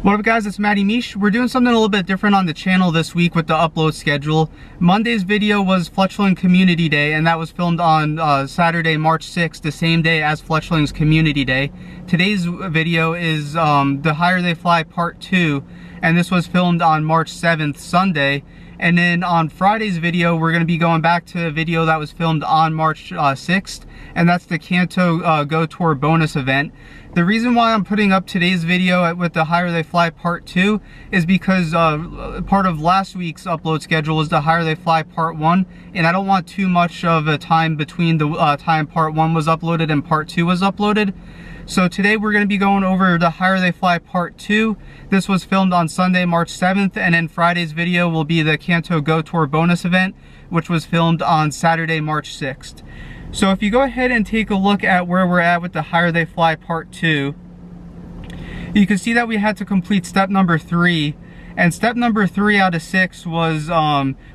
What up guys, it's Matty Mish. We're doing something a little bit different on the channel this week with the upload schedule. Monday's video was Fletchling Community Day, and that was filmed on Saturday, March 6th, the same day as Fletchling's Community Day. Today's video is The Higher They Fly Part 2, and this was filmed on March 7th, Sunday. And then on Friday's video, we're going to be going back to a video that was filmed on March 6th, and that's the Kanto Go Tour bonus event. The reason why I'm putting up today's video with the Higher They Fly Part 2 is because part of last week's upload schedule was the Higher They Fly Part 1, and I don't want too much of a time between the time Part 1 was uploaded and Part 2 was uploaded. So today we're going to be going over the Higher They Fly Part 2. This was filmed on Sunday, March 7th, and then Friday's video will be the Kanto Go Tour bonus event, which was filmed on Saturday, March 6th. So if you go ahead and take a look at where we're at with the Higher They Fly Part 2, you can see that we had to complete step number 3. And step number 3 out of 6 was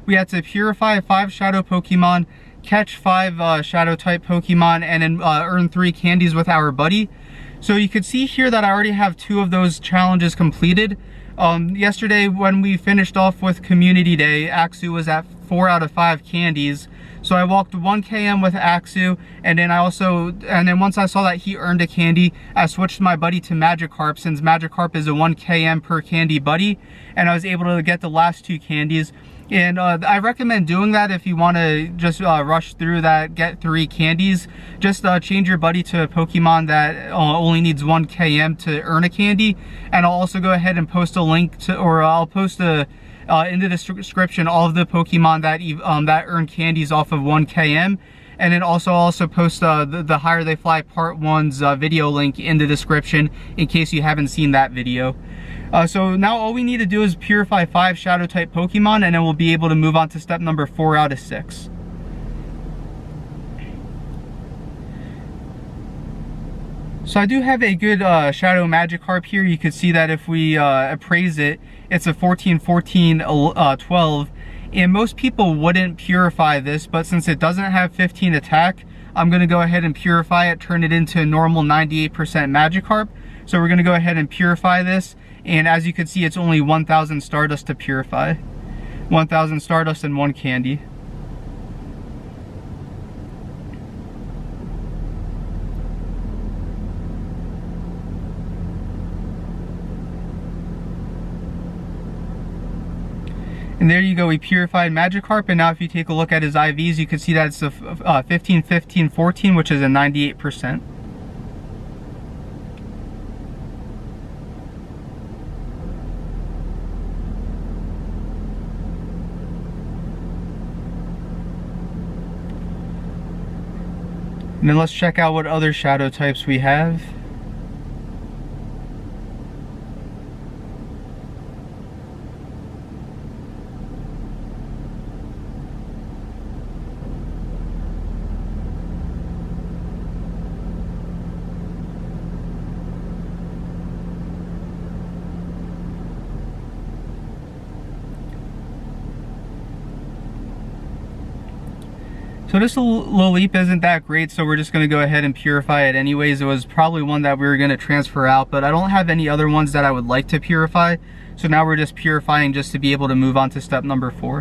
we had to purify 5 shadow Pokemon, catch 5 shadow type Pokemon, and then earn 3 candies with our buddy. So you can see here that I already have 2 of those challenges completed. Yesterday when we finished off with Community Day, Axu was at 4 out of 5 candies. So I walked 1 km with Axu, and then once I saw that he earned a candy, I switched my buddy to Magikarp, since Magikarp is a 1 km per candy buddy, and I was able to get the last 2 candies. And I recommend doing that if you want to just rush through that, get 3 candies. Just change your buddy to a Pokemon that only needs 1 km to earn a candy. And I'll also go ahead and post a link to, or I'll post in the description all of the Pokemon that earn candies off of 1 km. And then also post the Higher They Fly Part 1's video link in the description in case you haven't seen that video. So now all we need to do is purify 5 shadow type Pokemon, and then we'll be able to move on to step number 4 out of 6. So I do have a good shadow Magikarp here. You can see that if we appraise it, it's a 14, 14, 12. And most people wouldn't purify this, but since it doesn't have 15 attack, I'm going to go ahead and purify it, turn it into a normal 98% Magikarp. So we're going to go ahead and purify this. And as you can see, it's only 1,000 Stardust to purify. 1,000 Stardust and 1 candy. And there you go, we purified Magikarp, and now if you take a look at his IVs, you can see that it's a 15, 15, 14, which is a 98%. And then let's check out what other shadow types we have. So this Lilip isn't that great, so we're just going to go ahead and purify it anyways. It was probably one that we were going to transfer out, but I don't have any other ones that I would like to purify. So now we're just purifying just to be able to move on to step number 4.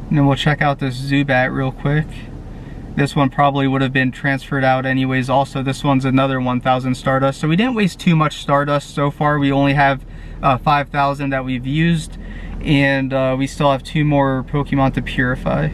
And then we'll check out this Zubat real quick. This one probably would have been transferred out anyways. Also, this one's another 1,000 Stardust. So we didn't waste too much Stardust so far. We only have 5,000 that we've used, and we still have 2 more Pokemon to purify.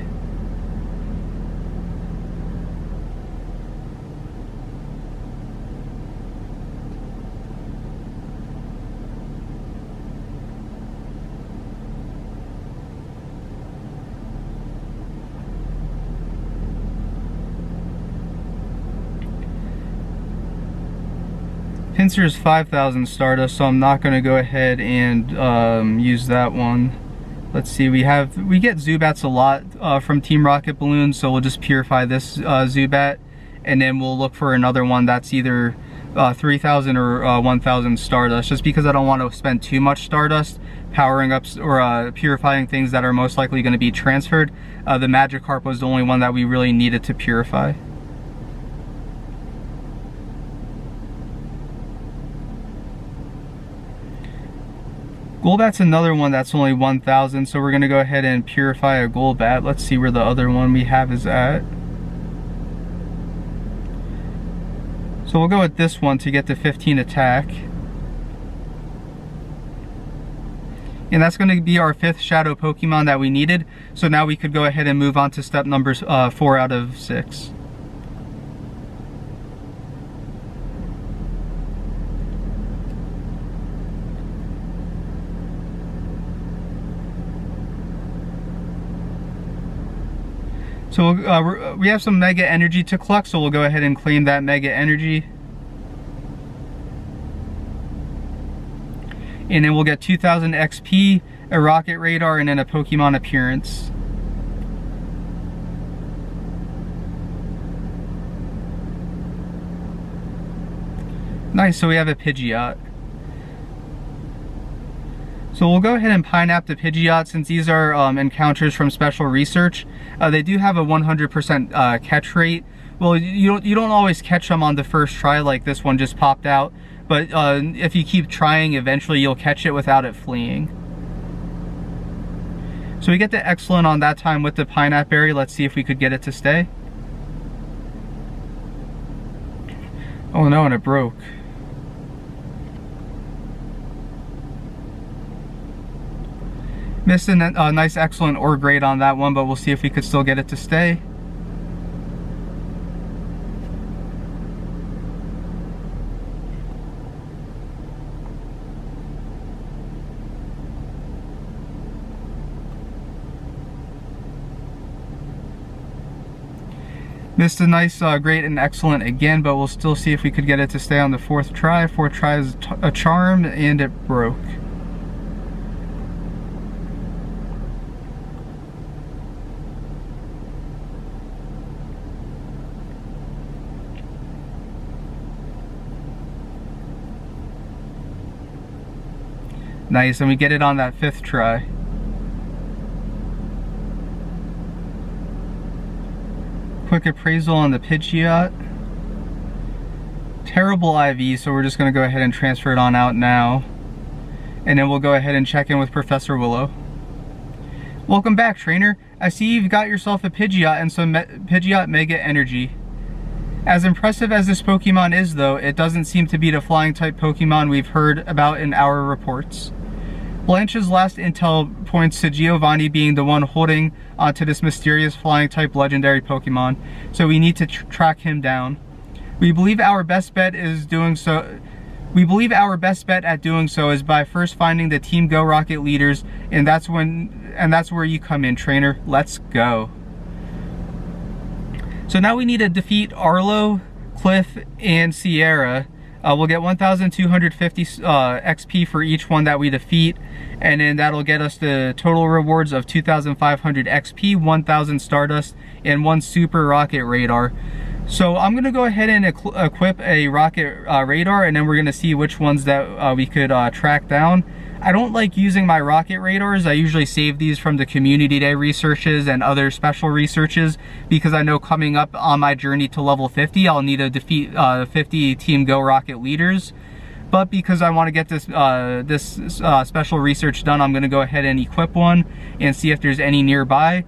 Pinsir's 5,000 Stardust, so I'm not going to go ahead and use that one. Let's see, we get Zubats a lot from Team Rocket Balloon, so we'll just purify this Zubat, and then we'll look for another one that's either 3,000 or 1,000 Stardust, just because I don't want to spend too much Stardust powering up or purifying things that are most likely going to be transferred. The Magikarp was the only one that we really needed to purify. Golbat's another one that's only 1,000, so we're gonna go ahead and purify a Golbat. Let's see where the other one we have is at. So we'll go with this one to get to 15 attack. And that's going to be our 5th Shadow Pokemon that we needed. So now we could go ahead and move on to step number 4 out of 6. So we have some Mega Energy to collect, so we'll go ahead and claim that Mega Energy. And then we'll get 2,000 XP, a Rocket Radar, and then a Pokemon Appearance. Nice, so we have a Pidgeot. So we'll go ahead and Pineapple the Pidgeot since these are encounters from Special Research. They do have a 100% catch rate. Well, you don't always catch them on the first try like this one just popped out. But if you keep trying, eventually you'll catch it without it fleeing. So we get the Excellent on that time with the Pineapple Berry. Let's see if we could get it to stay. Oh no, and it broke. Missed a nice Excellent or Great on that one, but we'll see if we could still get it to stay. Missed a nice Great and Excellent again, but we'll still see if we could get it to stay on the 4th try. 4th try is a Charm, and it broke. Nice, and we get it on that 5th try. Quick appraisal on the Pidgeot. Terrible IV, so we're just going to go ahead and transfer it on out now. And then we'll go ahead and check in with Professor Willow. Welcome back, trainer. I see you've got yourself a Pidgeot and some Pidgeot Mega Energy. As impressive as this Pokemon is though, it doesn't seem to be the flying type Pokemon we've heard about in our reports. Blanche's last intel points to Giovanni being the one holding onto this mysterious flying type legendary Pokemon, so we need to track him down. We believe our best bet at doing so is by first finding the Team Go Rocket leaders, and that's where you come in, trainer. Let's go. So now we need to defeat Arlo, Cliff, and Sierra. We'll get 1,250 XP for each one that we defeat, and then that'll get us the total rewards of 2,500 XP, 1,000 Stardust, and 1 Super Rocket Radar. So I'm gonna go ahead and equip a Rocket Radar, and then we're gonna see which ones that we could track down. I don't like using my Rocket Radars. I usually save these from the Community Day researches and other special researches because I know coming up on my journey to level 50, I'll need to defeat 50 Team Go Rocket leaders. But because I want to get this special research done, I'm going to go ahead and equip one and see if there's any nearby.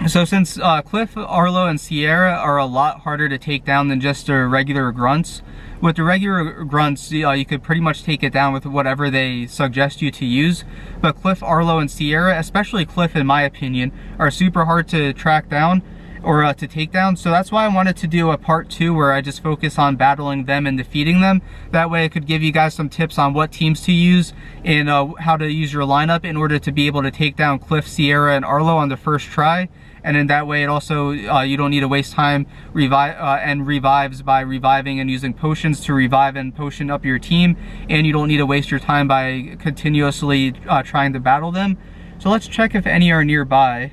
So since Cliff, Arlo, and Sierra are a lot harder to take down than just the regular grunts, with the regular grunts, you could pretty much take it down with whatever they suggest you to use. But Cliff, Arlo, and Sierra, especially Cliff in my opinion, are super hard to track down or to take down. So that's why I wanted to do a part 2 where I just focus on battling them and defeating them. That way I could give you guys some tips on what teams to use and how to use your lineup in order to be able to take down Cliff, Sierra, and Arlo on the first try. And then that way it also, you don't need to waste time revives by reviving and using potions to revive and potion up your team. And you don't need to waste your time by continuously trying to battle them. So let's check if any are nearby.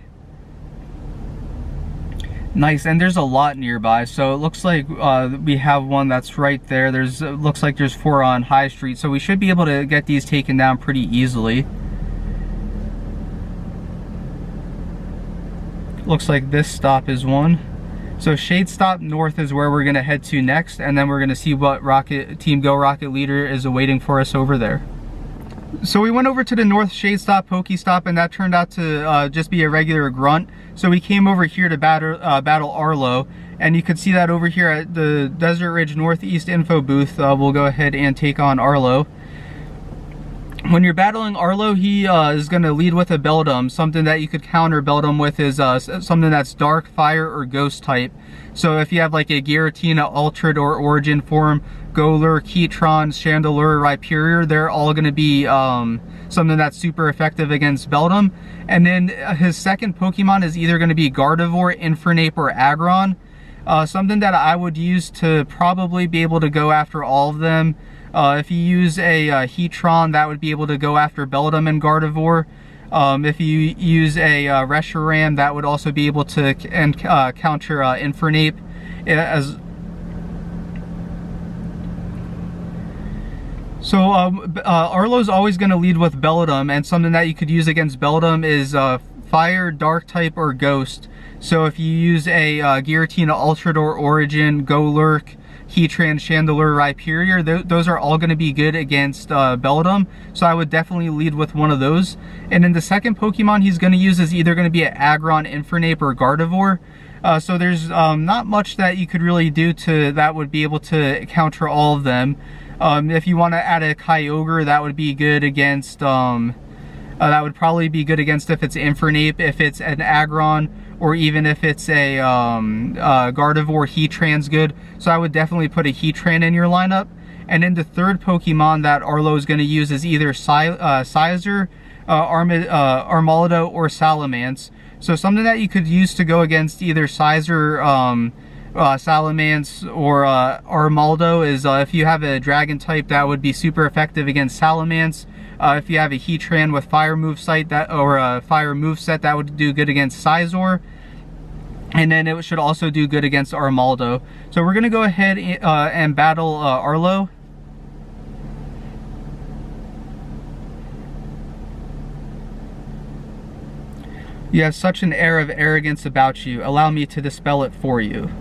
Nice, and there's a lot nearby. So it looks like we have one that's right there. Looks like there's 4 on High Street. So we should be able to get these taken down pretty easily. Looks like this stop is one. So Shade Stop North is where we're gonna head to next, and then we're gonna see what Team Go Rocket leader is awaiting for us over there. So we went over to the North Shade Stop Pokestop, and that turned out to just be a regular grunt. So we came over here to battle Arlo, and you can see that over here at the Desert Ridge Northeast info booth. We'll go ahead and take on Arlo. When you're battling Arlo, he is going to lead with a Beldum. Something that you could counter Beldum with is something that's Dark, Fire, or Ghost type. So if you have like a Giratina, Altered, or Origin form, Golurk, Heatron, Chandelure, Rhyperior, they're all going to be something that's super effective against Beldum. And then his second Pokemon is either going to be Gardevoir, Infernape, or Aggron. Something that I would use to probably be able to go after all of them. If you use a Heatron, that would be able to go after Beldum and Gardevoir. If you use a Reshiram, that would also be able to counter Infernape. Arlo's always going to lead with Beldum, and something that you could use against Beldum is Fire, Dark type, or Ghost. So if you use a Giratina, Altered, or Origin, Golurk, Heatran, Chandelure, Rhyperior, those are all going to be good against Beldum, so I would definitely lead with one of those. And then the second Pokemon he's going to use is either going to be an Aggron, Infernape, or Gardevoir. So there's not much that you could really do that would be able to counter all of them. If you want to add a Kyogre, that would be good against, that would probably be good against if it's Infernape, if it's an Aggron, or even if it's a Gardevoir. Heatran's good, so I would definitely put a Heatran in your lineup. And then the third Pokemon that Arlo is going to use is either Scizor, Armaldo, or Salamence. So something that you could use to go against either Scizor, Salamence, or Armaldo is if you have a Dragon type, that would be super effective against Salamence. If you have a Heatran with Fire moveset, or a Fire moveset, that would do good against Scizor. And then it should also do good against Armaldo. So we're going to go ahead and battle Arlo. You have such an air of arrogance about you. Allow me to dispel it for you.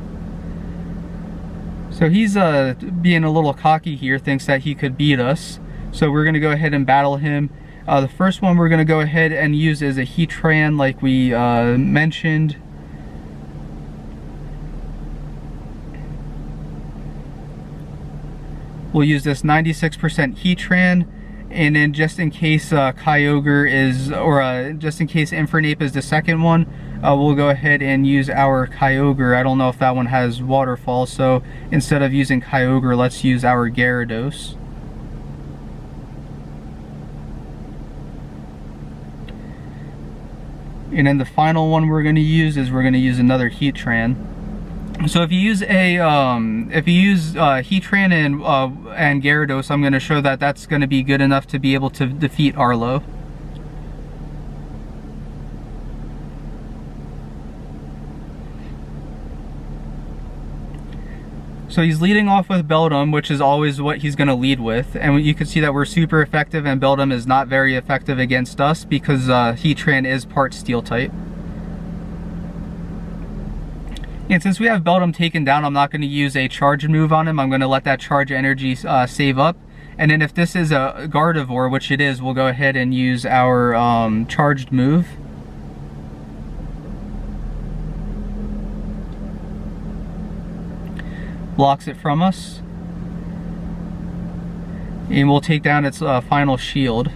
So he's being a little cocky here, thinks that he could beat us. So we're going to go ahead and battle him. The first one we're going to go ahead and use is a Heatran, like we mentioned. We'll use this 96% Heatran, and then just in case Kyogre is, or just in case Infernape is the second one, we'll go ahead and use our Kyogre. I don't know if that one has Waterfall, so instead of using Kyogre, let's use our Gyarados. And then the final one we're going to use is we're going to use another Heatran. So if you use a Heatran and Gyarados, I'm going to show that that's going to be good enough to be able to defeat Arlo. So he's leading off with Beldum, which is always what he's going to lead with. And you can see that we're super effective, and Beldum is not very effective against us because Heatran is part Steel type. And since we have Beldum taken down, I'm not going to use a charge move on him. I'm going to let that charge energy save up. And then if this is a Gardevoir, which it is, we'll go ahead and use our charged move. Blocks it from us. And we'll take down its final shield.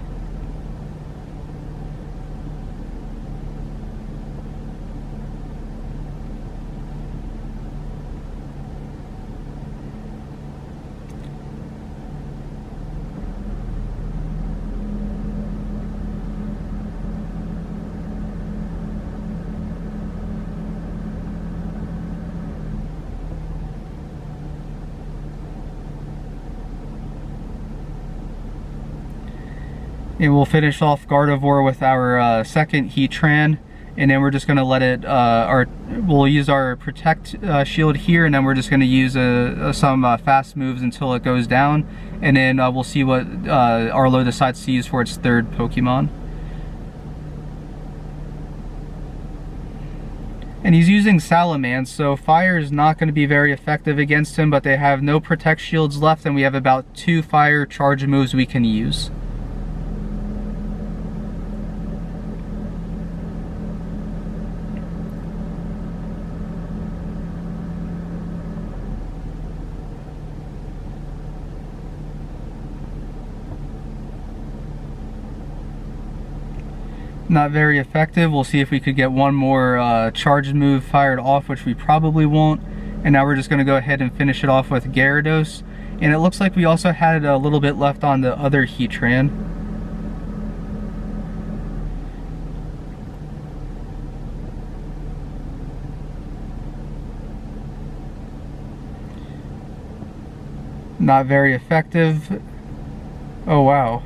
And we'll finish off Gardevoir with our second Heatran, and then we're just going to let it, we'll use our Protect shield here, and then we're just going to use some fast moves until it goes down, and then we'll see what Arlo decides to use for its third Pokemon. And he's using Salamence, so Fire is not going to be very effective against him, but they have no Protect shields left, and we have about 2 Fire charge moves we can use. Not very effective. We'll see if we could get one more charged move fired off, which we probably won't. And now we're just going to go ahead and finish it off with Gyarados. And it looks like we also had a little bit left on the other Heatran. Not very effective. Oh wow.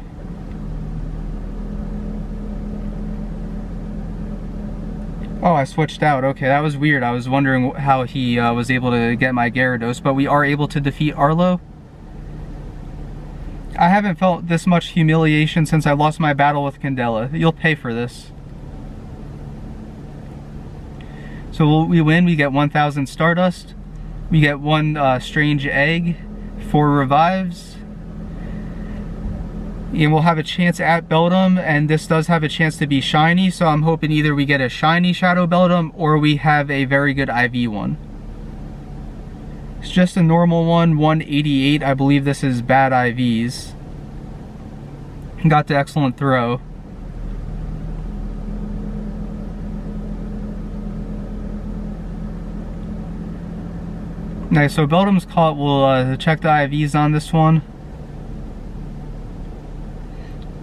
Oh, I switched out. Okay, that was weird. I was wondering how he was able to get my Gyarados, but we are able to defeat Arlo. I haven't felt this much humiliation since I lost my battle with Candela. You'll pay for this. So we win. We get 1,000 Stardust. We get one Strange Egg, 4 revives. And we'll have a chance at Beldum, and this does have a chance to be shiny, so I'm hoping either we get a shiny Shadow Beldum or we have a very good IV one. It's just a normal one, 188. I believe this is bad IVs. Got the excellent throw. Nice, so Beldum's caught. We'll check the IVs on this one.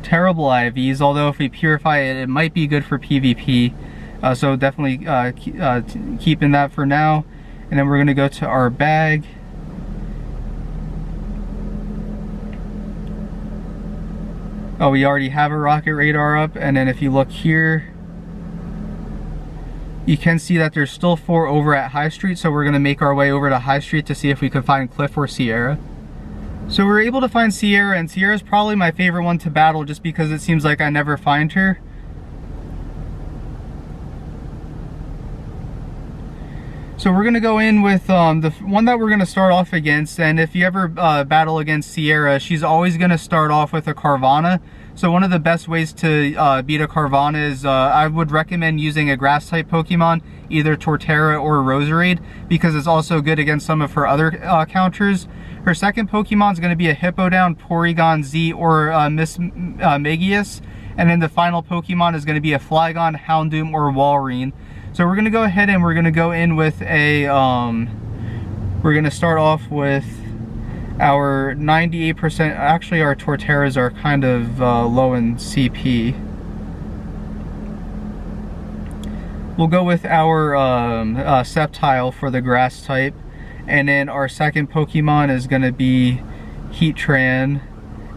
Terrible IVs, although if we purify it, it might be good for PvP. So definitely keeping that for now. And then we're going to go to our bag. Oh, we already have a rocket radar up. And then if you look here, you can see that there's still 4 over at High Street. So we're going to make our way over to High Street to see if we could find Cliff or Sierra. So we're able to find Sierra, and Sierra's probably my favorite one to battle just because it seems like I never find her. So we're going to go in with the one that we're going to start off against, and if you ever battle against Sierra, she's always going to start off with a Carvanha. So one of the best ways to beat a Carvanha is I would recommend using a grass type Pokemon, either Torterra or Roserade, because it's also good against some of her other counters. Her second Pokemon is going to be a Hippowdon, Porygon Z, or Miss Megius. And then the final Pokemon is going to be a Flygon, Houndoom, or Walrein. So we're going to go ahead and we're going to go in with a, we're going to start off with our 98%, actually our Torterras are kind of low in CP. We'll go with our Sceptile for the grass type. And then our second Pokemon is going to be Heatran.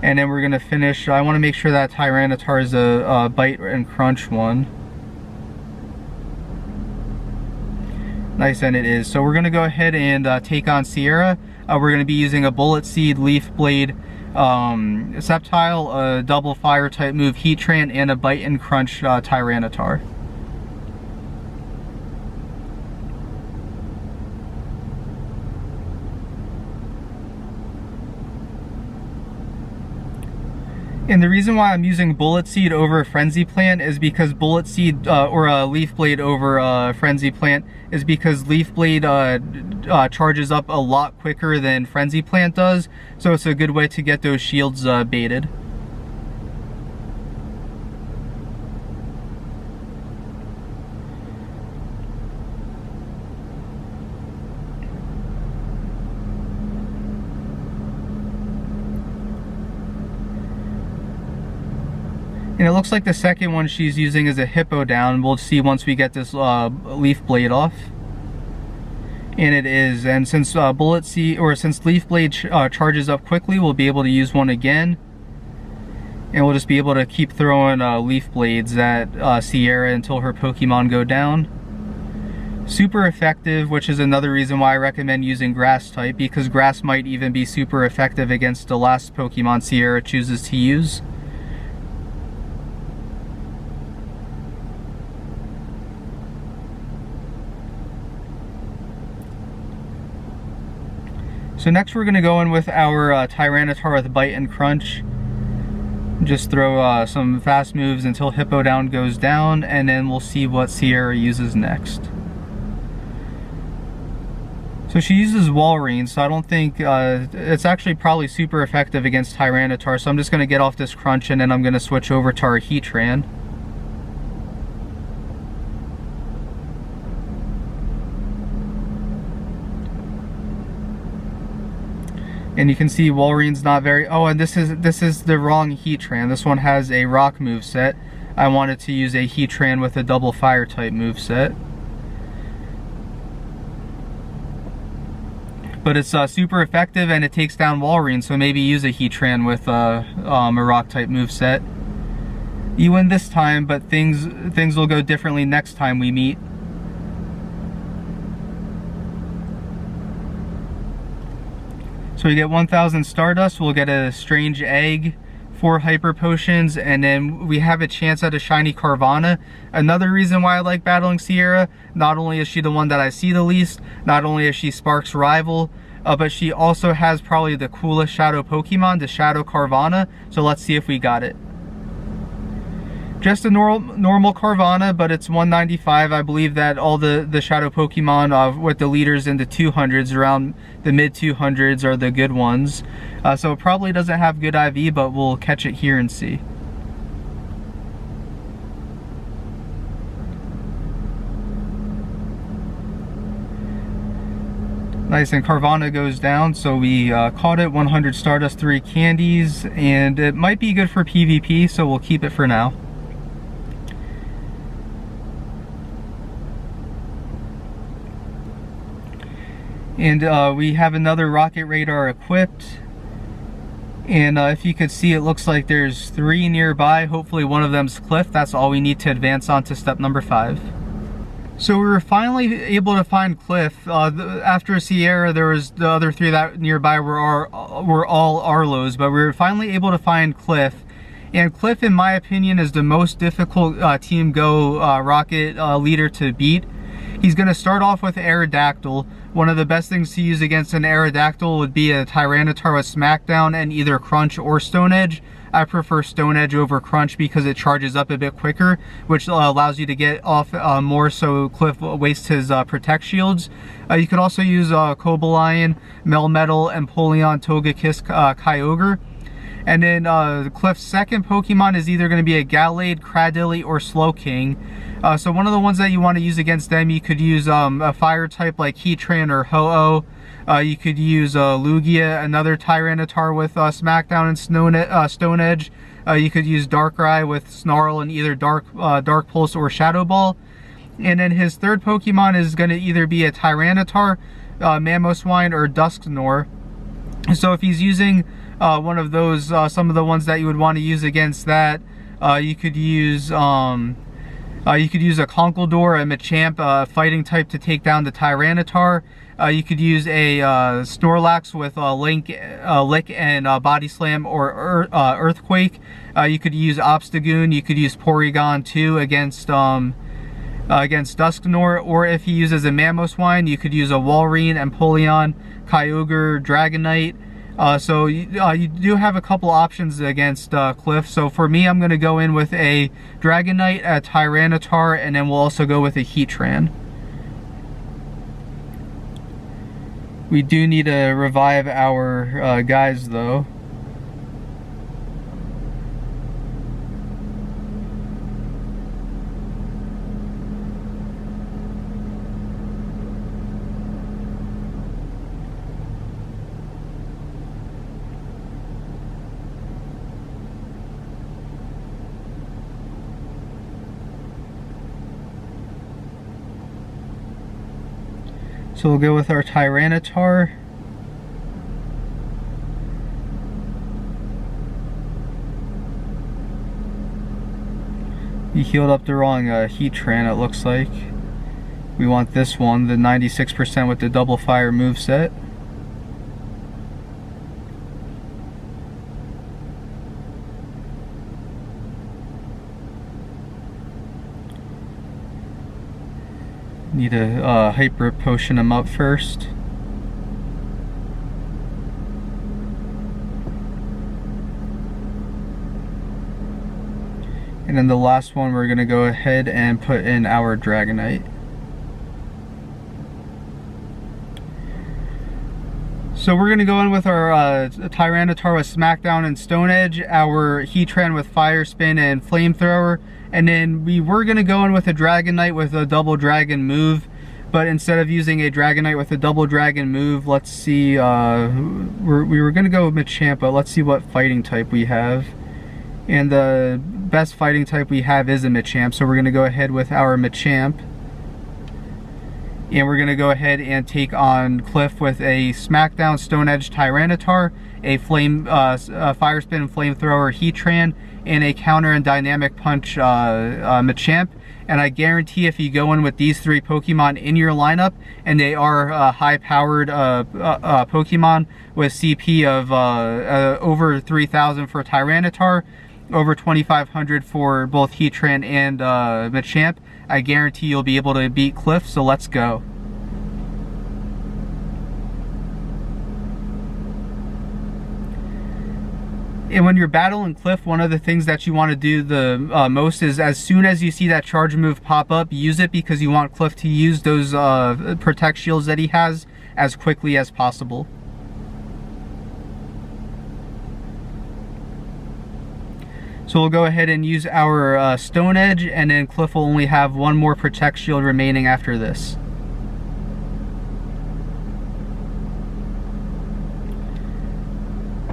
And then we're going to finish, I want to make sure that Tyranitar is a Bite and Crunch one. Nice, and it is. So we're going to go ahead and take on Sierra. We're going to be using a Bullet Seed, Leaf Blade, Sceptile, a double fire type move Heatran, and a Bite and Crunch Tyranitar. And the reason why I'm using Bullet Seed over Frenzy Plant is because Bullet Seed, or a Leaf Blade over Frenzy Plant, is because Leaf Blade charges up a lot quicker than Frenzy Plant does, so it's a good way to get those shields baited. And it looks like the second one she's using is a Hippowdon. We'll see once we get this Leaf Blade off. And it is. And since since Leaf Blade charges up quickly, we'll be able to use one again. And we'll just be able to keep throwing Leaf Blades at Sierra until her Pokemon go down. Super effective, which is another reason why I recommend using Grass type, because Grass might even be super effective against the last Pokemon Sierra chooses to use. So next we're going to go in with our Tyranitar with Bite and Crunch. Just throw some fast moves until Hippowdon goes down, and then we'll see what Sierra uses next. So she uses Walrein, so I don't think it's actually probably super effective against Tyranitar, so I'm just going to get off this Crunch and then I'm going to switch over to our Heatran. And you can see Walrein's not very, oh, and this is the wrong Heatran. This one has a rock moveset. I wanted to use a Heatran with a double fire type moveset. But it's super effective and it takes down Walrein, so maybe use a Heatran with a rock type moveset. You win this time, but things will go differently next time we meet. So we get 1000 Stardust, we'll get a Strange Egg, 4 Hyper Potions, and then we have a chance at a shiny Carvanha. Another reason why I like battling Sierra, not only is she the one that I see the least, not only is she Spark's rival, but she also has probably the coolest Shadow Pokemon, the Shadow Carvanha, so let's see if we got it. Just a normal Carvanha, but it's 195. I believe that all the Shadow Pokemon with the leaders in the 200s, around the mid 200s, are the good ones. So it probably doesn't have good IV, but we'll catch it here and see. Nice, and Carvanha goes down, so we caught it. 100 Stardust, 3 candies, and it might be good for PvP, so we'll keep it for now. And we have another rocket radar equipped, and if you could see, it looks like there's 3 nearby. Hopefully one of them's Cliff. That's all we need to advance on to step number 5. So we were finally able to find Cliff. After Sierra, there was the other 3 that nearby were all Arlos, but we were finally able to find Cliff. And Cliff, in my opinion, is the most difficult Team Go rocket leader to beat. He's going to start off with Aerodactyl. One of the best things to use against an Aerodactyl would be a Tyranitar with Smackdown and either Crunch or Stone Edge. I prefer Stone Edge over Crunch because it charges up a bit quicker, which allows you to get off more, so Cliff wastes his Protect Shields. You could also use Cobalion, Melmetal, Empoleon, Togekiss, Kyogre. And then Cliff's second Pokemon is either going to be a Gallade, Cradily, or Slowking. So one of the ones that you want to use against them, you could use a fire type like Heatran or Ho-Oh. You could use Lugia, another Tyranitar with Smackdown and Stone Edge. You could use Darkrai with Snarl and either Dark Pulse or Shadow Ball. And then his third Pokemon is going to either be a Tyranitar, Mamoswine, or Dusknoir. So if he's using one of those, some of the ones that you would want to use against that, you could use a Conkeldurr, a Machamp, fighting type, to take down the Tyranitar. You could use a Snorlax with Lick and Body Slam or Earthquake. You could use Obstagoon. You could use Porygon too against Dusknoir. Or if he uses a Mamoswine, you could use a Walrein, Empoleon, Kyogre, Dragonite. So you do have a couple options against Cliff. So for me, I'm going to go in with a Dragonite, a Tyranitar, and then we'll also go with a Heatran. We do need to revive our guys though. So we'll go with our Tyranitar. He healed up the wrong Heatran, it looks like. We want this one, the 96% with the double fire moveset. Need to hyper potion him up first. And then the last one, we're going to go ahead and put in our Dragonite. So we're going to go in with our Tyranitar with Smackdown and Stone Edge, our Heatran with Fire Spin and Flamethrower, and then we were going to go in with a Dragonite with a double dragon move, but instead of using a Dragonite with a double dragon move, let's see, we were going to go with Machamp, but let's see what fighting type we have. And the best fighting type we have is a Machamp, so we're going to go ahead with our Machamp. And we're going to go ahead and take on Cliff with a Smackdown Stone Edge Tyranitar, a Fire Spin Flamethrower Heatran, and a Counter and Dynamic Punch Machamp. And I guarantee if you go in with these 3 Pokemon in your lineup, and they are high-powered Pokemon with CP of over 3,000 for Tyranitar, over 2,500 for both Heatran and Machamp, I guarantee you'll be able to beat Cliff, so let's go. And when you're battling Cliff, one of the things that you want to do the most is, as soon as you see that charge move pop up, use it, because you want Cliff to use those Protect Shields that he has as quickly as possible. So we'll go ahead and use our Stone Edge, and then Cliff will only have one more Protect Shield remaining after this.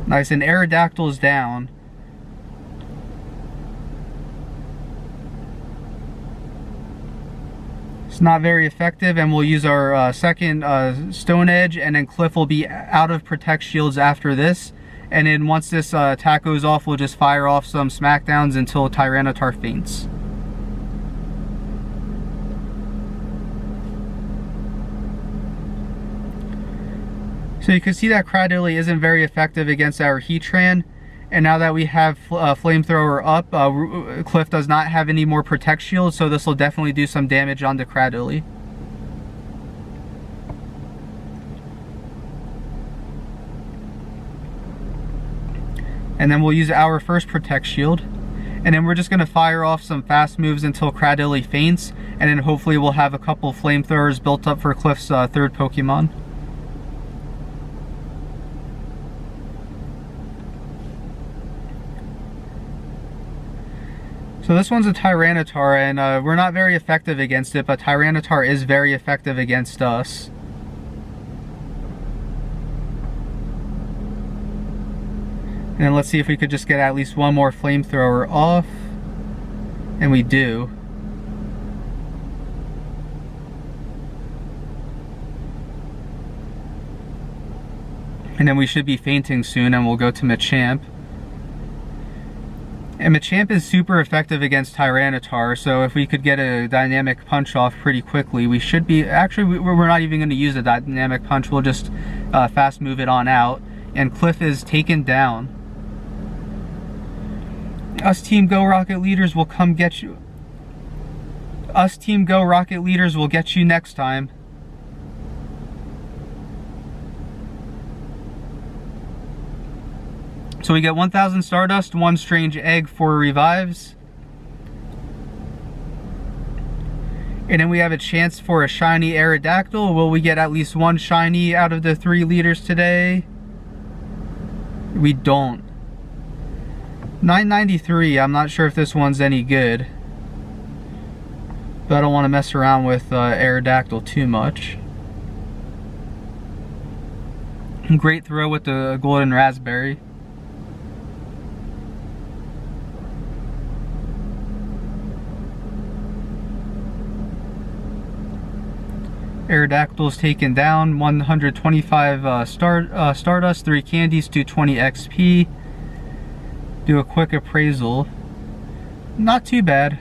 Nice, and Aerodactyl's down. It's not very effective, and we'll use our second Stone Edge, and then Cliff will be out of Protect Shields after this. And then once this attack goes off, we'll just fire off some Smackdowns until Tyranitar faints. So you can see that Cradily isn't very effective against our Heatran, and now that we have Flamethrower up, Cliff does not have any more Protect Shields, so this will definitely do some damage on the Cradily. And then we'll use our first Protect Shield, and then we're just going to fire off some fast moves until Cradily faints, and then hopefully we'll have a couple Flamethrowers built up for Cliff's third Pokemon. So this one's a Tyranitar, and we're not very effective against it, but Tyranitar is very effective against us. And let's see if we could just get at least one more Flamethrower off. And we do. And then we should be fainting soon, and we'll go to Machamp. And Machamp is super effective against Tyranitar, so if we could get a Dynamic Punch off pretty quickly, we should be... Actually, we're not even going to use a Dynamic Punch, we'll just fast move it on out. And Cliff is taken down. Us Team Go Rocket Leaders will come get you. Us Team Go Rocket Leaders will get you next time. So we get 1,000 Stardust, 1 Strange Egg, 4 Revives. And then we have a chance for a shiny Aerodactyl. Will we get at least 1 shiny out of the 3 leaders today? We don't. 993, I'm not sure if this one's any good. But I don't want to mess around with Aerodactyl too much. Great throw with the Golden Raspberry. Aerodactyl's taken down, 125 Stardust, 3 candies, 220 XP. Do a quick appraisal. Not too bad.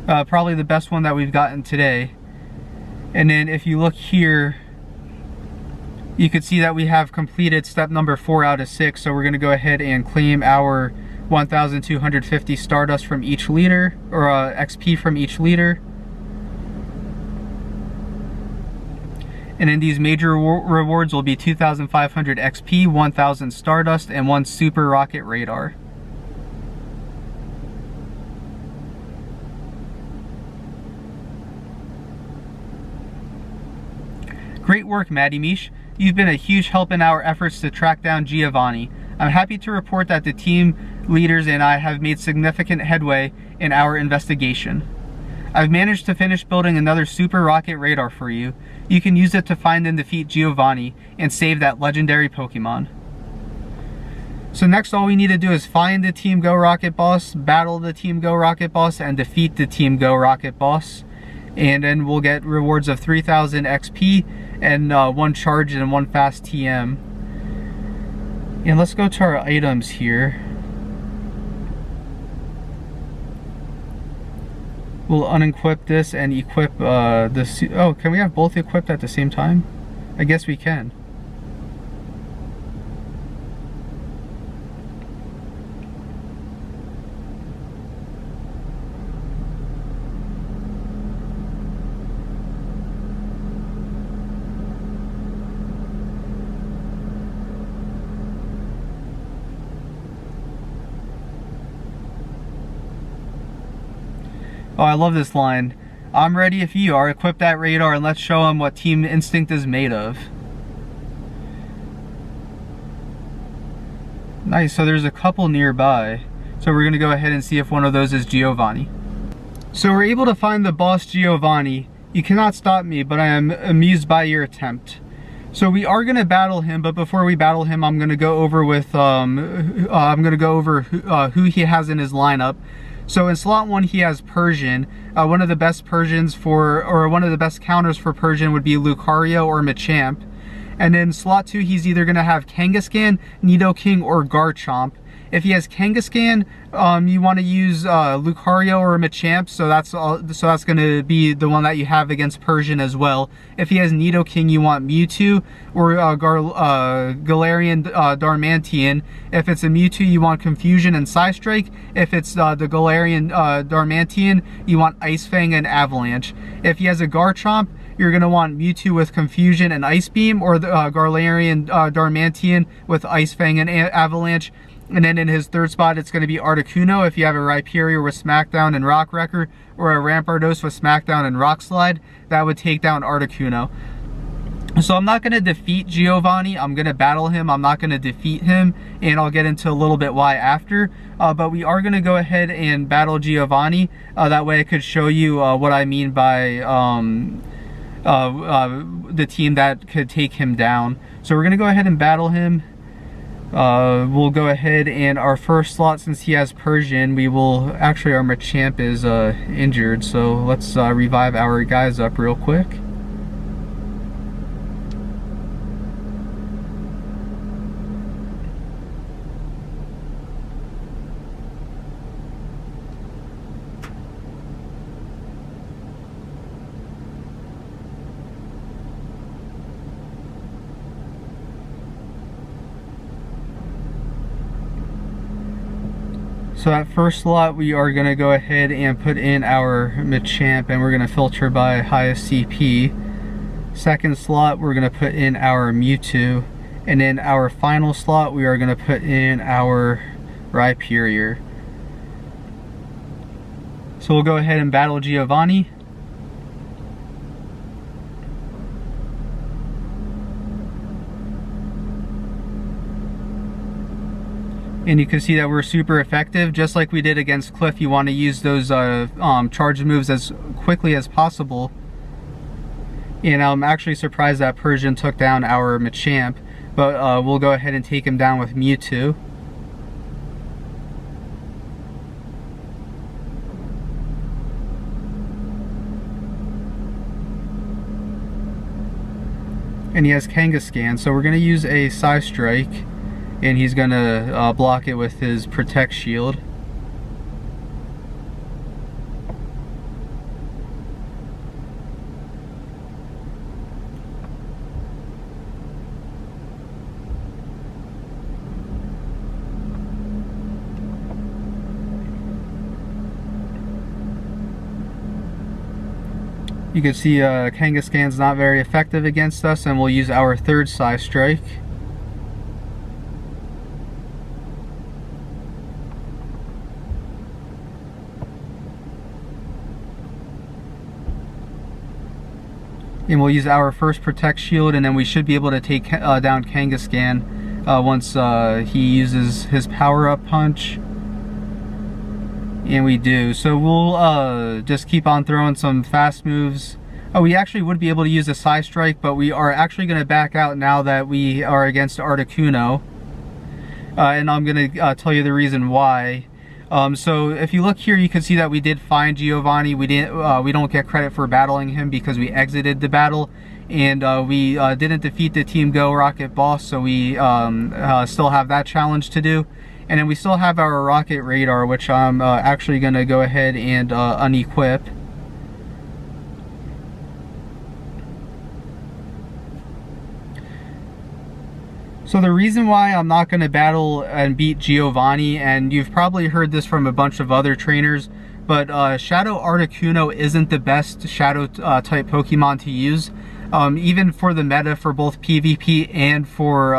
Probably the best one that we've gotten today. And then if you look here, you can see that we have completed step number 4 out of 6. So we're going to go ahead and claim our 1,250 Stardust from each leader, or XP from each leader. And then these major rewards will be 2,500 XP, 1,000 Stardust, and 1 Super Rocket Radar. Great work, Maddie Mish. You've been a huge help in our efforts to track down Giovanni. I'm happy to report that the team leaders and I have made significant headway in our investigation. I've managed to finish building another super rocket radar for you. You can use it to find and defeat Giovanni and save that legendary Pokemon. So next, all we need to do is find the Team Go Rocket boss, battle the Team Go Rocket boss, and defeat the Team Go Rocket boss. And then we'll get rewards of 3,000 XP and 1 charge and 1 fast TM. And let's go to our items here. We'll unequip this and equip this. Oh, can we have both equipped at the same time? I guess we can. Oh, I love this line. I'm ready if you are. Equip that radar and let's show him what Team Instinct is made of. Nice, so there's a couple nearby. So we're gonna go ahead and see if one of those is Giovanni. So we're able to find the boss Giovanni. You cannot stop me, but I am amused by your attempt. So we are gonna battle him, but before we battle him, I'm gonna go over with who he has in his lineup. So in slot 1 he has Persian. One of the best Persians for, or one of the best counters for Persian would be Lucario or Machamp. And in slot 2 he's either going to have Kangaskhan, Nidoking, or Garchomp. If he has Kangaskhan, you want to use Lucario or Machamp, so that's going to be the one that you have against Persian as well. If he has Nidoking, you want Mewtwo or Galarian Darmanitan. If it's a Mewtwo, you want Confusion and Psystrike. If it's the Galarian Darmanitan, you want Ice Fang and Avalanche. If he has a Garchomp, you're going to want Mewtwo with Confusion and Ice Beam, or the Galarian Darmanitan with Ice Fang and Avalanche. And then in his third spot, it's going to be Articuno if you have a Rhyperior with Smackdown and Rock Wrecker, or a Rampardos with Smackdown and Rock Slide. That would take down Articuno. So I'm not going to defeat Giovanni. I'm going to battle him. I'm not going to defeat him. And I'll get into a little bit why after. But we are going to go ahead and battle Giovanni. That way I could show you what I mean by the team that could take him down. So we're going to go ahead and battle him. We'll go ahead and our first slot, since he has Persian, we will, actually our Machamp is injured, so let's revive our guys up real quick. So at first slot, we are going to go ahead and put in our Machamp, and we're going to filter by highest CP. Second slot, we're going to put in our Mewtwo. And in our final slot, we are going to put in our Rhyperior. So we'll go ahead and battle Giovanni. And you can see that we're super effective. Just like we did against Cliff, you want to use those charge moves as quickly as possible. And I'm actually surprised that Persian took down our Machamp, but we'll go ahead and take him down with Mewtwo. And he has Kangaskhan, so we're going to use a Psystrike. And he's gonna block it with his Protect Shield. You can see Kangaskhan's not very effective against us, and we'll use our third Psystrike. And we'll use our first Protect Shield, and then we should be able to take down Kangaskhan once he uses his Power Up Punch. And we do. So we'll just keep on throwing some fast moves. Oh, we actually would be able to use a Psy Strike, but we are actually going to back out now that we are against Articuno. And I'm going to tell you the reason why. So if you look here, you can see that we did find Giovanni. We don't get credit for battling him because we exited the battle, and we didn't defeat the Team Go Rocket boss, so we still have that challenge to do. And then we still have our rocket radar, which I'm actually going to go ahead and unequip. So the reason why I'm not going to battle and beat Giovanni, and you've probably heard this from a bunch of other trainers, but Shadow Articuno isn't the best Shadow type Pokemon to use. Even for the meta, for both PvP and for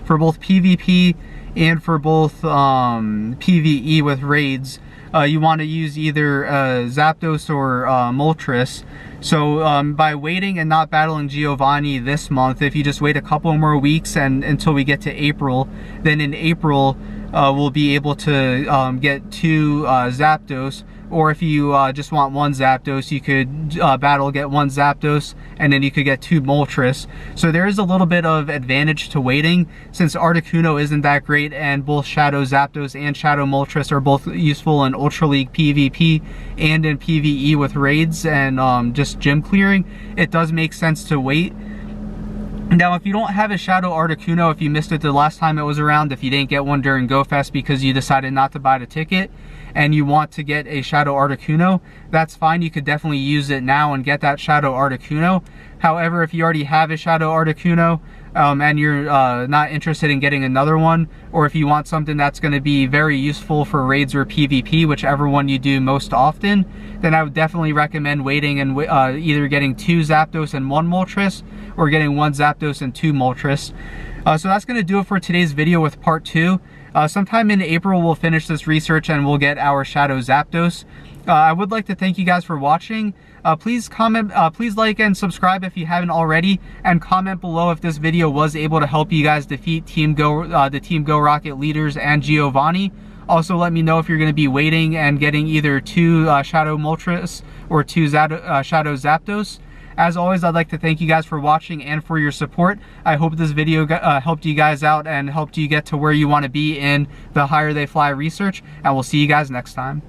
both PvP and for both PvE with raids, you want to use either Zapdos or Moltres. So by waiting and not battling Giovanni this month, if you just wait a couple more weeks and until we get to April, then in April we'll be able to get 2 Zapdos. Or if you just want 1 Zapdos, you could get 1 Zapdos, and then you could get 2 Moltres. So there is a little bit of advantage to waiting, since Articuno isn't that great, and both Shadow Zapdos and Shadow Moltres are both useful in Ultra League PvP and in PvE with raids and just gym clearing. It does make sense to wait. Now, if you don't have a Shadow Articuno, if you missed it the last time it was around, if you didn't get one during GoFest because you decided not to buy the ticket, and you want to get a Shadow Articuno, that's fine. You could definitely use it now and get that Shadow Articuno. However, if you already have a Shadow Articuno and you're not interested in getting another one, or if you want something that's going to be very useful for raids or PvP, whichever one you do most often, then I would definitely recommend waiting and either getting 2 Zapdos and 1 Moltres, or getting 1 Zapdos and 2 Moltres. So that's going to do it for today's video with part 2. Sometime in April we'll finish this research and we'll get our Shadow Zapdos. I would like to thank you guys for watching. Please comment, please like and subscribe if you haven't already, and comment below if this video was able to help you guys defeat the Team Go Rocket leaders and Giovanni. Also, let me know if you're going to be waiting and getting either 2 Shadow Moltres or 2 Shadow Zapdos. As always, I'd like to thank you guys for watching and for your support. I hope this video helped you guys out and helped you get to where you want to be in the Higher They Fly research, and we'll see you guys next time.